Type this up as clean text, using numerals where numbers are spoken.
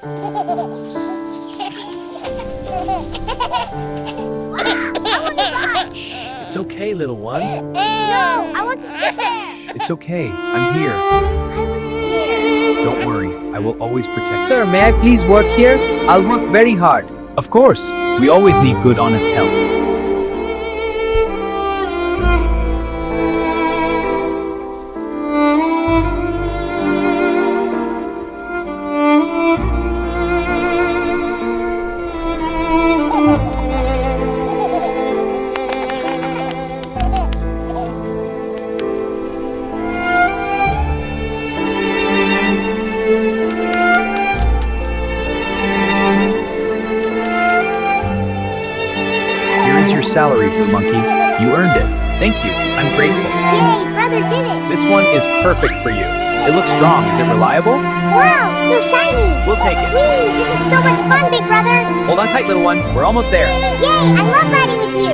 It's okay, little one. No, I want to sit there. It's okay. I'm here. I was scared. Don't worry. I will always protect you. Sir, may I please work here? I'll work very hard. Of course. We always need good, honest help. Here is your salary, Blue Monkey. You earned it. Thank you. I'm grateful. Yay, brother did it. This one is perfect for you. It looks strong. Is it reliable? Wow, so shiny. We'll take it. Whee, this is so much fun, big brother. Hold on tight, little one. We're almost there. Yay, I love riding with you.